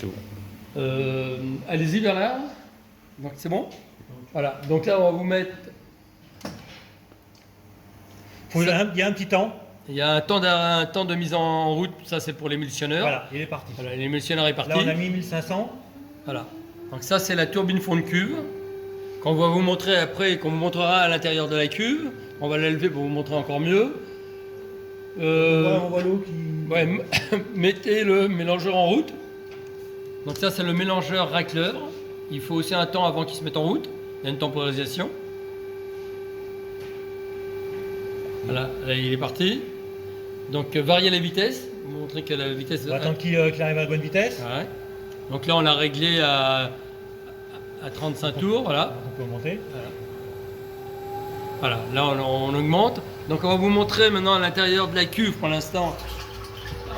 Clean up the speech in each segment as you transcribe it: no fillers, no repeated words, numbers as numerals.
C'est bon. Allez-y Bernard. Donc c'est bon. Voilà. Donc là on va vous mettre. Il y a un petit temps. Il y a un temps de mise en route. Ça c'est pour l'émulsionneur. Voilà, il est parti. Voilà, l'émulsionneur est parti. Là on a mis 1500. Voilà. Donc ça c'est la turbine fond de cuve. Qu'on va vous montrer après, qu'on vous montrera à l'intérieur de la cuve. On va l'élever pour vous montrer encore mieux. On voit l'eau qui... Ouais, mettez le mélangeur en route. Donc ça c'est le mélangeur racleur. Il faut aussi un temps avant qu'il se mette en route. Il y a une temporisation. Voilà, là il est parti. Donc varier la vitesse. Vous montrer que la vitesse... On va attendre qu'il arrive à la bonne vitesse. Ouais. Donc là on l'a réglé à 35 tours. Voilà. On peut augmenter. Voilà, là on augmente. Donc on va vous montrer maintenant à l'intérieur de la cuve pour l'instant.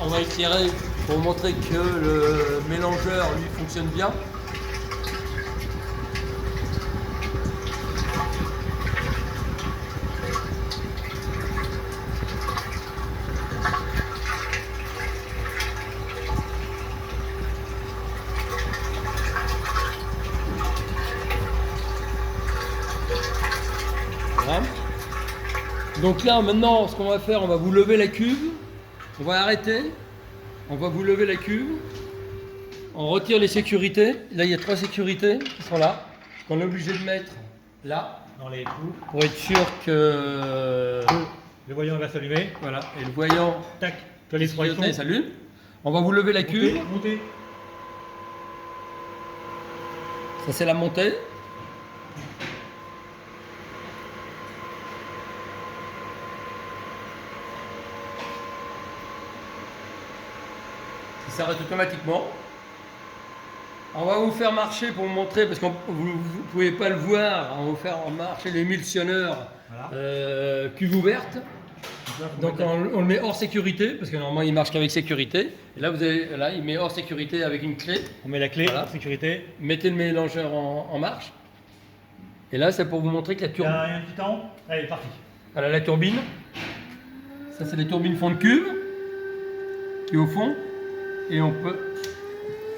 On va éclairer pour montrer que le mélangeur lui fonctionne bien. Voilà. Donc là maintenant ce qu'on va faire, on va vous lever la cuve, on va arrêter, on va vous lever la cuve, on retire les sécurités. Là il y a 3 sécurités qui sont là, qu'on est obligé de mettre là, Dans les trous. pour être sûr que Le voyant va s'allumer. voilà, et le voyant Tac. Tu as les trois sécurité s'allume. On va vous lever la cuve, Montez. ça c'est la montée. Ça s'arrête automatiquement. On va vous faire marcher pour vous montrer, parce que vous ne pouvez pas le voir, on va vous faire marcher l'émulsionneur Voilà. cuve ouverte. Donc Donc on le met hors sécurité, parce que normalement il marche qu'avec sécurité. Et là, là il met hors sécurité avec une clé. on met la clé, Voilà. sécurité. Mettez le mélangeur en marche. Et là c'est pour vous montrer que la Il y turbine... a un petit temps. Allez, parti. Voilà la turbine. Ça c'est les turbines fond de cuve qui est au fond. Et on peut...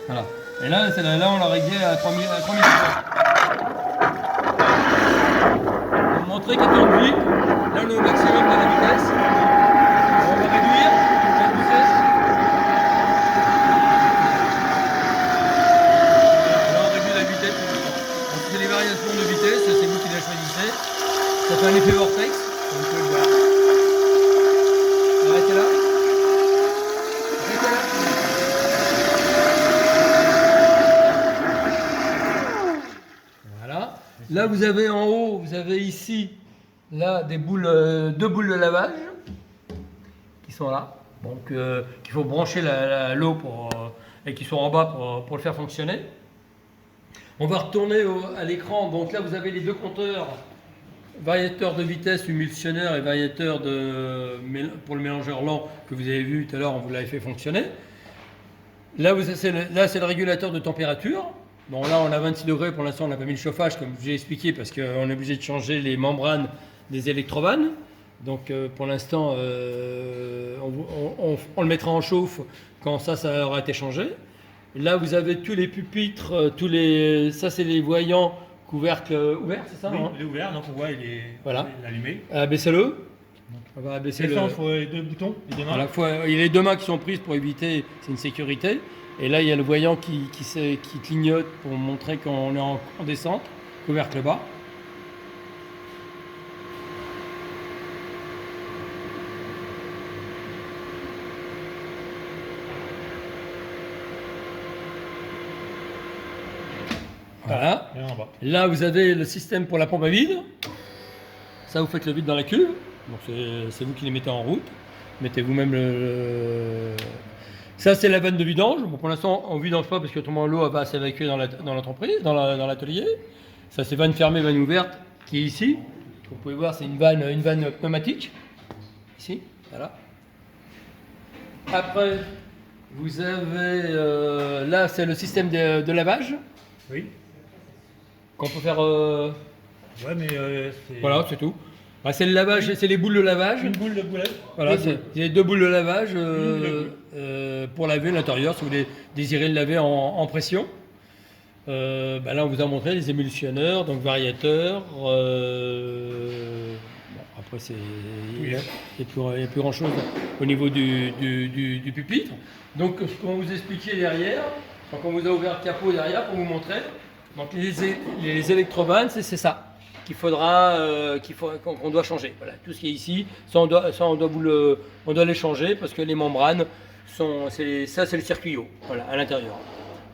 Voilà. Et là, là on l'a réglé à 3000 pour montrer qu'elle tourne vite. Là on est au maximum de la vitesse. On va réduire la vitesse. Là on réduit la vitesse. Donc c'est les variations de vitesse, c'est vous qui la choisissez. Ça fait un effet vortex. On peut le voir. Arrêtez là. Arrêtez là. Voilà. Là, vous avez en haut, vous avez ici, là, des boules, 2 boules de lavage qui sont là. Donc, qu'il faut brancher l'eau et qui sont en bas pour le faire fonctionner. On va retourner à l'écran. Donc là, vous avez les 2 compteurs, variateur de vitesse, émulsionneur et variateur pour le mélangeur lent que vous avez vu tout à l'heure, on vous l'avait fait fonctionner. Là, c'est le régulateur de température. Bon, là, on a 26 degrés. Pour l'instant, on n'a pas mis le chauffage, comme je vous ai expliqué, parce qu'on est obligé de changer les membranes des électrovannes. Donc, pour l'instant, on le mettra en chauffe quand ça aura été changé. Là, vous avez tous les pupitres, ça, c'est les voyants couvercles ouverts, c'est ça? Oui, Hein, il est ouvert, donc on voit, il est allumé. Abaissez-le. On va abaisser C'est ça, il faut les 2 boutons, les 2 mains. à la fois, il y a les 2 mains qui sont prises pour éviter, c'est une sécurité. Et là, il y a le voyant qui clignote pour montrer qu'on est en descente, couvercle bas. Voilà. Et en bas. Là, vous avez le système pour la pompe à vide. Ça, vous faites le vide dans la cuve. Donc, c'est vous qui les mettez en route. Mettez vous-même Ça, c'est la vanne de vidange. Bon, pour l'instant, on ne vidange pas parce que autrement l'eau va s'évacuer dans l'entreprise, dans l'atelier. Ça, c'est vanne fermée, vanne ouverte qui est ici. Vous pouvez voir, c'est une vanne pneumatique. Ici, voilà. Après, vous avez... là, c'est le système de lavage Oui. qu'on peut faire... Ouais, mais c'est... Voilà, c'est tout. Ah, c'est le lavage, c'est les boules de lavage. Une boule de boulet. Voilà, c'est les 2 boules de lavage boules. pour laver l'intérieur si vous désirez le laver en pression. Là, on vous a montré les émulsionneurs, donc variateurs. Après, il n'y a plus grand-chose au niveau du pupitre. Donc, ce qu'on vous expliquait derrière, donc on vous a ouvert le capot derrière pour vous montrer. Donc, les électrovannes, c'est ça qu'il faudra, qu'on doit changer. Voilà, tout ce qui est ici, ça on doit les changer parce que les membranes c'est le circuit eau, voilà, à l'intérieur.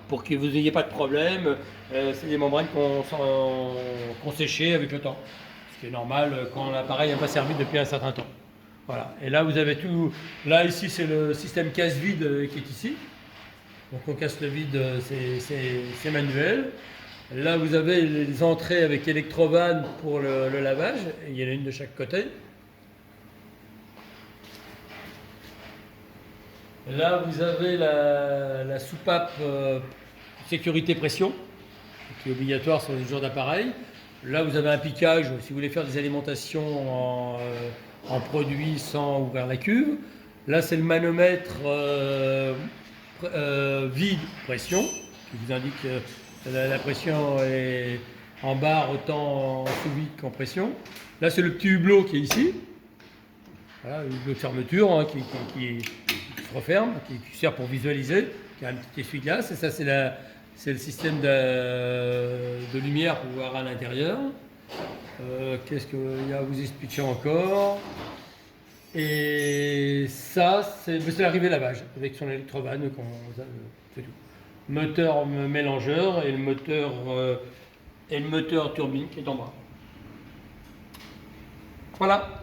Pour que vous n'ayez pas de problème, c'est des membranes qu'on séchait avec le temps. Ce qui est normal quand l'appareil n'a pas servi depuis un certain temps. Voilà. Et là, vous avez tout. Là, ici, c'est le système casse-vide qui est ici. Donc, on casse le vide, c'est manuel. Là, vous avez les entrées avec électrovanne pour le lavage. Il y en a une de chaque côté. Là, vous avez la soupape sécurité pression, qui est obligatoire sur ce genre d'appareil. Là, vous avez un piquage si vous voulez faire des alimentations en produits sans ouvrir la cuve. Là, c'est le manomètre vide pression, qui vous indique que la pression est en barre autant en sous-vide qu'en pression. Là, c'est le petit hublot qui est ici. Voilà, le hublot de fermeture qui se referme, qui sert pour visualiser, qui a un petit essuie-glace. Et ça, c'est le système de lumière pour voir à l'intérieur. Qu'est-ce qu'il y a à vous expliquer encore? Et ça, c'est l'arrivée lavage avec son électrovanne. C'est tout. Moteur mélangeur et le moteur turbine qui est en bas. Voilà.